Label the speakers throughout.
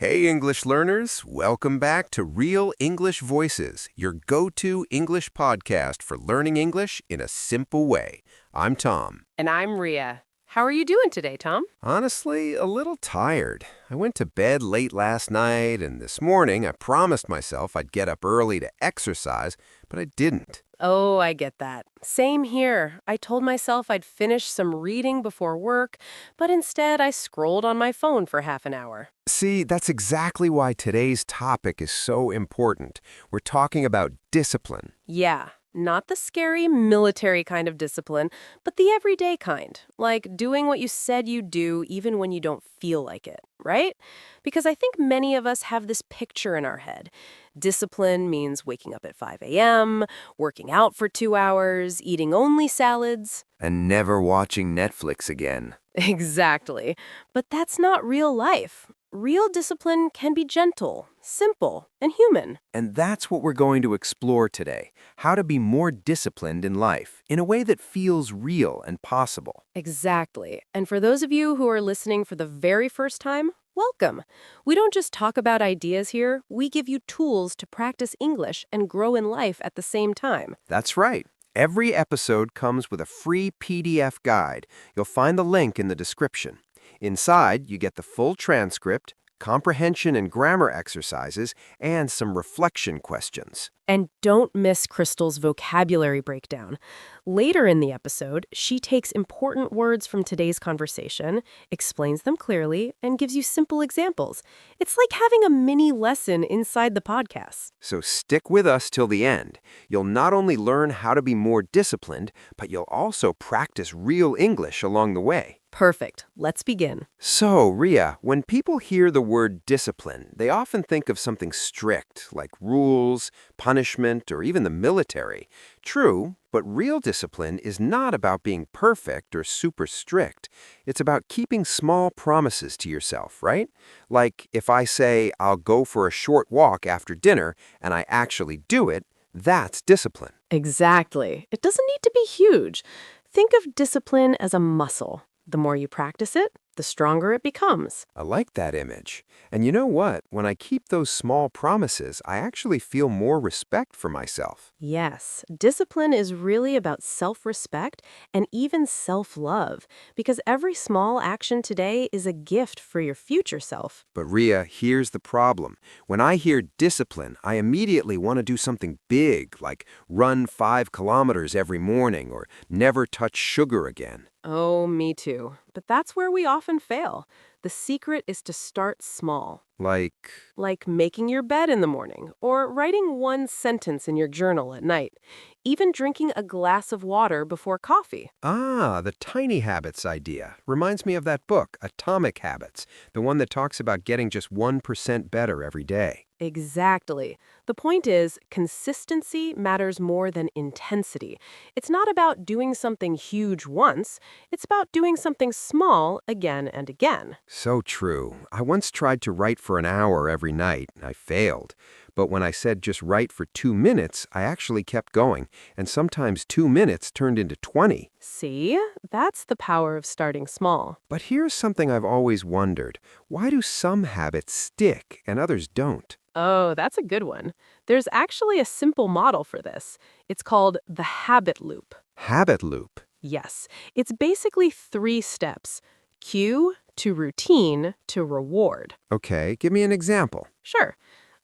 Speaker 1: Hey, English learners. Welcome back to Real English Voices, your go-to English podcast for learning English in a simple way. I'm Tom.
Speaker 2: And I'm Ria. How are you doing today, Tom?
Speaker 1: Honestly, a little tired. I went to bed late last night, and this morning I promised myself I'd get up early to exercise, but I didn't.
Speaker 2: Oh, I get that. Same here. I told myself I'd finish some reading before work, but instead I scrolled on my phone for half an hour.
Speaker 1: See, that's exactly why today's topic is so important. We're talking about discipline.
Speaker 2: Yeah, not the scary military kind of discipline, but the everyday kind, like doing what you said you'd do even when you don't feel like it, right? Because I think many of us have this picture in our head. Discipline means waking up at 5 a.m., working out for 2 hours, eating only salads.
Speaker 1: And never watching Netflix again.
Speaker 2: Exactly. But that's not real life. Real discipline can be gentle, simple, and human.
Speaker 1: And that's what we're going to explore today, how to be more disciplined in life in a way that feels real and possible.
Speaker 2: Exactly. And for those of you who are listening for the very first time, welcome. We don't just talk about ideas here, we give you tools to practice English and grow in life at the same time.
Speaker 1: That's right. Every episode comes with a free PDF guide. You'll find the link in the description. Inside, you get the full transcript, comprehension and grammar exercises, and some reflection questions.
Speaker 2: And don't miss Crystal's vocabulary breakdown. Later in the episode, she takes important words from today's conversation, explains them clearly, and gives you simple examples. It's like having a mini lesson inside the podcast.
Speaker 1: So stick with us till the end. You'll not only learn how to be more disciplined, but you'll also practice real English along the way.
Speaker 2: Perfect. Let's begin.
Speaker 1: So, Ria, when people hear the word discipline, they often think of something strict, like rules, punishment, or even the military. True, but real discipline is not about being perfect or super strict. It's about keeping small promises to yourself, right? Like if I say, I'll go for a short walk after dinner, and I actually do it, that's discipline.
Speaker 2: Exactly. It doesn't need to be huge. Think of discipline as a muscle. The more you practice it, the stronger it becomes.
Speaker 1: I like that image. And you know what? When I keep those small promises, I actually feel more respect for myself.
Speaker 2: Yes, discipline is really about self-respect and even self-love, because every small action today is a gift for your future self.
Speaker 1: But Ria, here's the problem. When I hear discipline, I immediately want to do something big, like run 5 kilometers every morning or never touch sugar again.
Speaker 2: Oh, me too. But that's where we often fail. The secret is to start small.
Speaker 1: Like,
Speaker 2: Like making your bed in the morning, or writing one sentence in your journal at night, even drinking a glass of water before coffee.
Speaker 1: the tiny habits idea. Reminds me of that book, Atomic Habits, the one that talks about getting just 1% better every day.
Speaker 2: Exactly. The point is, consistency matters more than intensity. It's not about doing something huge once, it's about doing something small again and again.
Speaker 1: So true. I once tried to write for an hour every night. I failed. But when I said just write for 2 minutes, I actually kept going. And sometimes 2 minutes turned into 20.
Speaker 2: See? That's the power of starting small.
Speaker 1: But here's something I've always wondered. Why do some habits stick and others don't?
Speaker 2: Oh, that's a good one. There's actually a simple model for this. It's called the habit loop.
Speaker 1: Habit loop.
Speaker 2: Yes, it's basically 3 steps: cue to routine to reward.
Speaker 1: Okay, give me an example.
Speaker 2: Sure.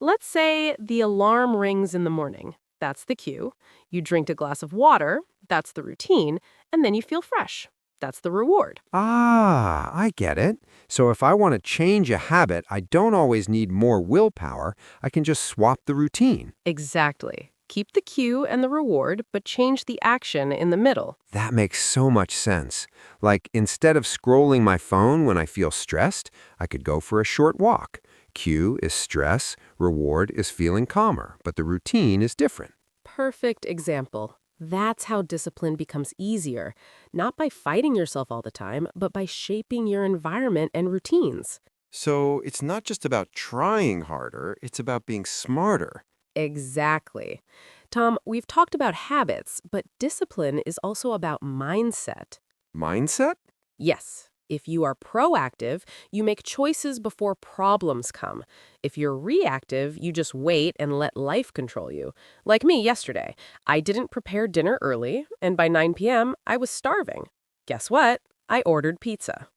Speaker 2: Let's say the alarm rings in the morning. That's the cue. You drink a glass of water. That's the routine. And then you feel fresh. That's the reward.
Speaker 1: I get it. So if I want to change a habit, I don't always need more willpower. I can just swap the routine.
Speaker 2: Exactly. Keep the cue and the reward, but change the action in the middle.
Speaker 1: That makes so much sense. Like, instead of scrolling my phone when I feel stressed, I could go for a short walk. Cue is stress, reward is feeling calmer, but the routine is different.
Speaker 2: Perfect example. That's how discipline becomes easier, not by fighting yourself all the time, but by shaping your environment and routines.
Speaker 1: So it's not just about trying harder, it's about being smarter.
Speaker 2: Exactly. Tom, we've talked about habits, but discipline is also about mindset.
Speaker 1: Mindset?
Speaker 2: Yes, If you are proactive, you make choices before problems come. If you're reactive, you just wait and let life control you. Like me yesterday. I didn't prepare dinner early, and by 9 p.m., I was starving. Guess what? I ordered pizza.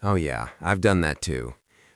Speaker 1: Oh yeah, I've done that too.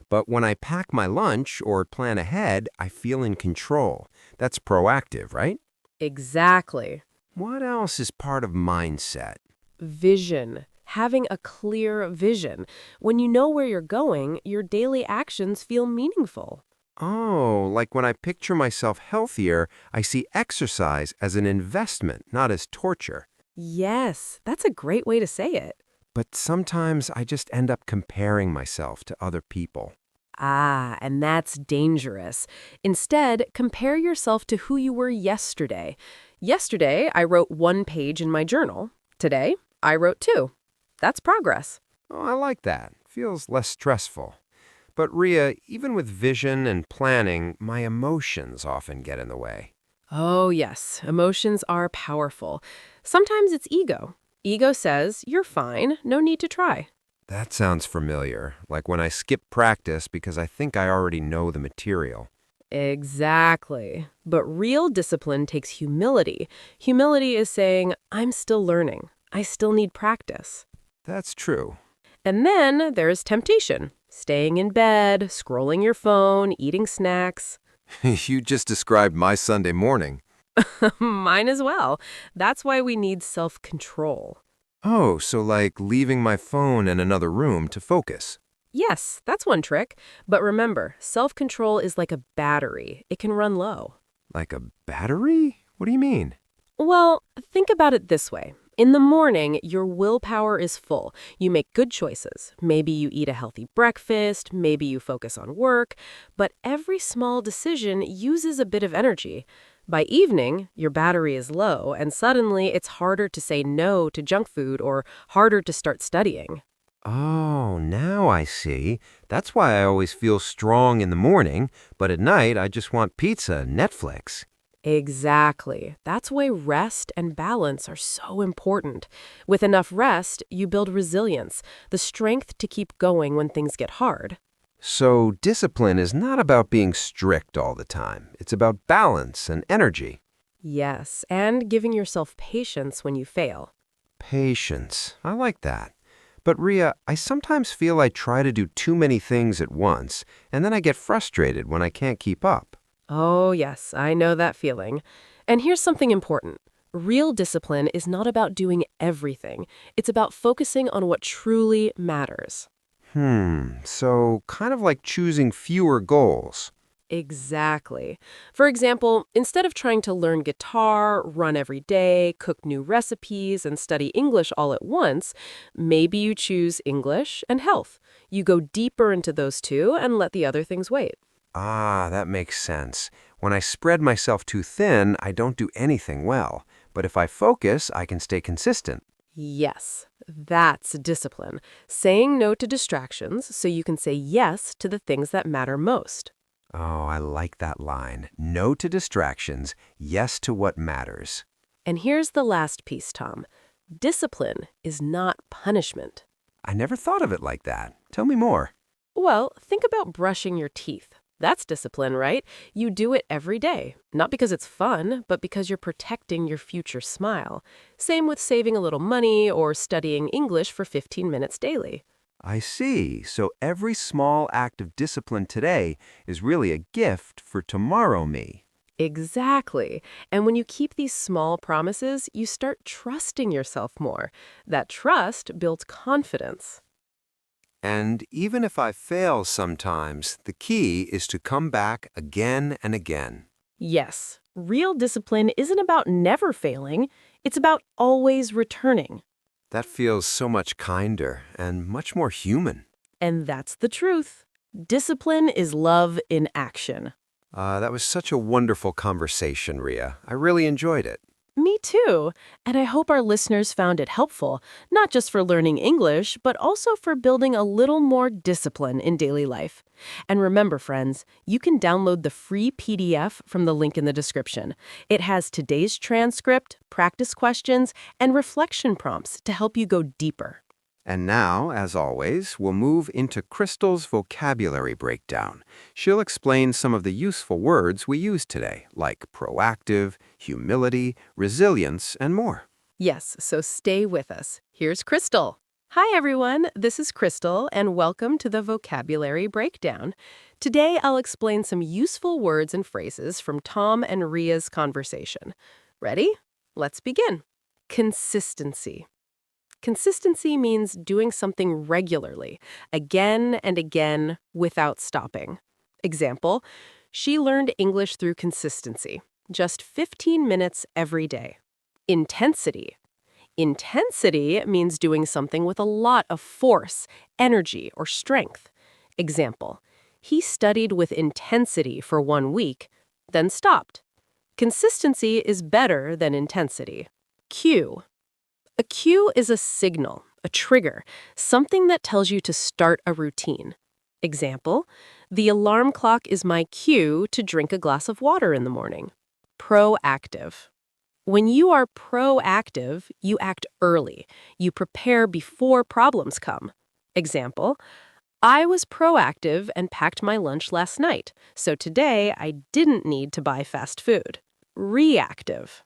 Speaker 1: But when I pack my lunch or plan ahead, I feel in control. That's proactive, right?
Speaker 2: Exactly.
Speaker 1: What else is part of mindset?
Speaker 2: Vision. Having a clear vision. When you know where you're going, your daily actions feel meaningful.
Speaker 1: Oh, like when I picture myself healthier, I see exercise as an investment, not as torture.
Speaker 2: Yes, that's a great way to say it.
Speaker 1: But sometimes I just end up comparing myself to other people.
Speaker 2: Ah, and that's dangerous. Instead, compare yourself to who you were yesterday. Yesterday, I wrote 1 page in my journal. Today, I wrote 2. That's progress.
Speaker 1: Oh, I like that. Feels less stressful. But Ria, even with vision and planning, my emotions often get in the way.
Speaker 2: Oh, yes, emotions are powerful. Sometimes it's ego. Ego says, you're fine, no need to try.
Speaker 1: That sounds familiar, like when I skip practice because I think I already know the material.
Speaker 2: Exactly. But real discipline takes humility. Humility is saying, I'm still learning. I still need practice.
Speaker 1: That's true.
Speaker 2: And then there's temptation. Staying in bed, scrolling your phone, eating snacks.
Speaker 1: You just described my Sunday morning.
Speaker 2: Mine as well. That's why we need self-control.
Speaker 1: Oh, so like leaving my phone in another room to focus.
Speaker 2: Yes, that's one trick. But remember, self-control is like a battery. It can run low.
Speaker 1: Like a battery? What do you mean?
Speaker 2: Well, think about it this way. In the morning, your willpower is full. You make good choices. Maybe you eat a healthy breakfast, maybe you focus on work, but every small decision uses a bit of energy. By evening, your battery is low, and suddenly it's harder to say no to junk food or harder to start studying.
Speaker 1: Oh, now I see. That's why I always feel strong in the morning, but at night I just want pizza and Netflix.
Speaker 2: Exactly. That's why rest and balance are so important. With enough rest, you build resilience, the strength to keep going when things get hard.
Speaker 1: So discipline is not about being strict all the time. It's about balance and energy.
Speaker 2: Yes, and giving yourself patience when you fail.
Speaker 1: Patience. I like that. But Ria, I sometimes feel I try to do too many things at once, and then I get frustrated when I can't keep up.
Speaker 2: Oh, yes, I know that feeling. And here's something important. Real discipline is not about doing everything. It's about focusing on what truly matters.
Speaker 1: So kind of like choosing fewer goals.
Speaker 2: Exactly. For example, instead of trying to learn guitar, run every day, cook new recipes, and study English all at once, maybe you choose English and health. You go deeper into those two and let the other things wait.
Speaker 1: Ah, that makes sense. When I spread myself too thin, I don't do anything well. But if I focus, I can stay consistent.
Speaker 2: Yes, that's discipline. Saying no to distractions so you can say yes to the things that matter most.
Speaker 1: Oh, I like that line. No to distractions, yes to what matters.
Speaker 2: And here's the last piece, Tom. Discipline is not punishment.
Speaker 1: I never thought of it like that. Tell me more.
Speaker 2: Well, think about brushing your teeth. That's discipline, right? You do it every day, not because it's fun, but because you're protecting your future smile. Same with saving a little money or studying English for 15 minutes daily.
Speaker 1: I see. So every small act of discipline today is really a gift for tomorrow me.
Speaker 2: Exactly. And when you keep these small promises, you start trusting yourself more. That trust builds confidence.
Speaker 1: And even if I fail sometimes, the key is to come back again and again.
Speaker 2: Yes, real discipline isn't about never failing, it's about always returning.
Speaker 1: That feels so much kinder and much more human.
Speaker 2: And that's the truth. Discipline is love in action.
Speaker 1: That was such a wonderful conversation, Ria. I really enjoyed it.
Speaker 2: Me too. And I hope our listeners found it helpful, not just for learning English, but also for building a little more discipline in daily life. And remember, friends, you can download the free PDF from the link in the description. It has today's transcript, practice questions, and reflection prompts to help you go deeper.
Speaker 1: And now, as always, we'll move into Crystal's vocabulary breakdown. She'll explain some of the useful words we use today, like proactive, humility, resilience, and more.
Speaker 2: Yes, so stay with us. Here's Crystal. Hi, everyone. This is Crystal, and welcome to the Vocabulary Breakdown. Today, I'll explain some useful words and phrases from Tom and Ria's conversation. Ready? Let's begin. Consistency. Consistency means doing something regularly, again and again, without stopping. Example, she learned English through consistency, just 15 minutes every day. Intensity. Intensity means doing something with a lot of force, energy, or strength. Example, he studied with intensity for 1 week, then stopped. Consistency is better than intensity. Cue. A cue is a signal, a trigger, something that tells you to start a routine. Example, the alarm clock is my cue to drink a glass of water in the morning. Proactive. When you are proactive, you act early. You prepare before problems come. Example, I was proactive and packed my lunch last night, so today I didn't need to buy fast food. Reactive.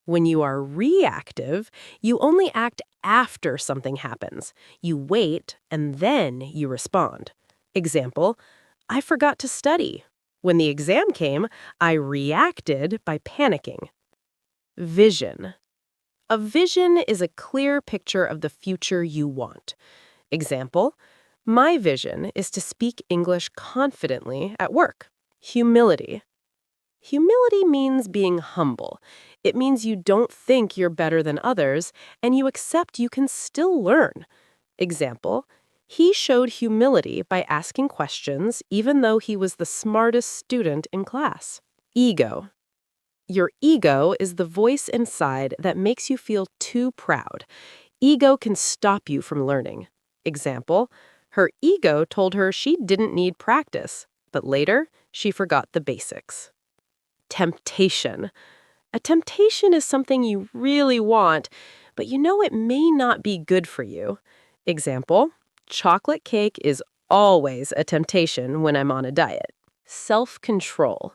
Speaker 2: When you are reactive, you only act after something happens. You wait, and then you respond. Example, I forgot to study. When the exam came, I reacted by panicking. Vision. A vision is a clear picture of the future you want. Example, my vision is to speak English confidently at work. Humility. Humility means being humble. It means you don't think you're better than others, and you accept you can still learn. Example, he showed humility by asking questions even though he was the smartest student in class. Ego. Your ego is the voice inside that makes you feel too proud. Ego can stop you from learning. Example, her ego told her she didn't need practice, but later she forgot the basics. Temptation. A temptation is something you really want, but you know it may not be good for you. Example, chocolate cake is always a temptation when I'm on a diet. Self-control.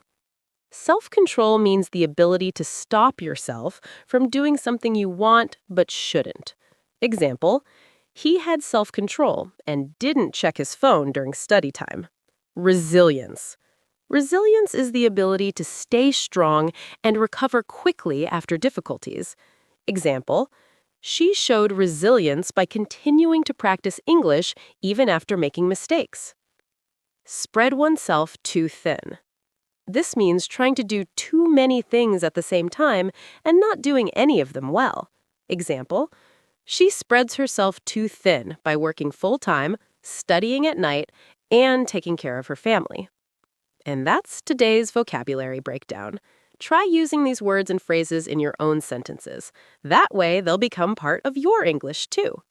Speaker 2: Self-control means the ability to stop yourself from doing something you want but shouldn't. Example, he had self-control and didn't check his phone during study time. Resilience. Resilience is the ability to stay strong and recover quickly after difficulties. Example, she showed resilience by continuing to practice English even after making mistakes. Spread oneself too thin. This means trying to do too many things at the same time and not doing any of them well. Example, she spreads herself too thin by working full-time, studying at night, and taking care of her family. And that's today's vocabulary breakdown. Try using these words and phrases in your own sentences. That way, they'll become part of your English, too.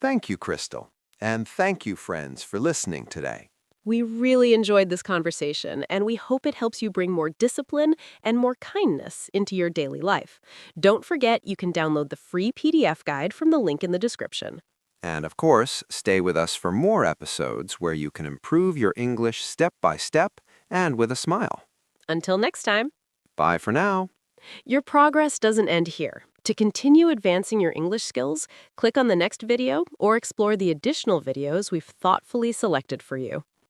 Speaker 1: Thank you, Crystal. And thank you, friends, for listening today.
Speaker 2: We really enjoyed this conversation, and we hope it helps you bring more discipline and more kindness into your daily life. Don't forget you can download the free PDF guide from the link in the description.
Speaker 1: And of course, stay with us for more episodes where you can improve your English step by step and with a smile.
Speaker 2: Until next time.
Speaker 1: Bye for now.
Speaker 2: Your progress doesn't end here. To continue advancing your English skills, click on the next video or explore the additional videos we've thoughtfully selected for you.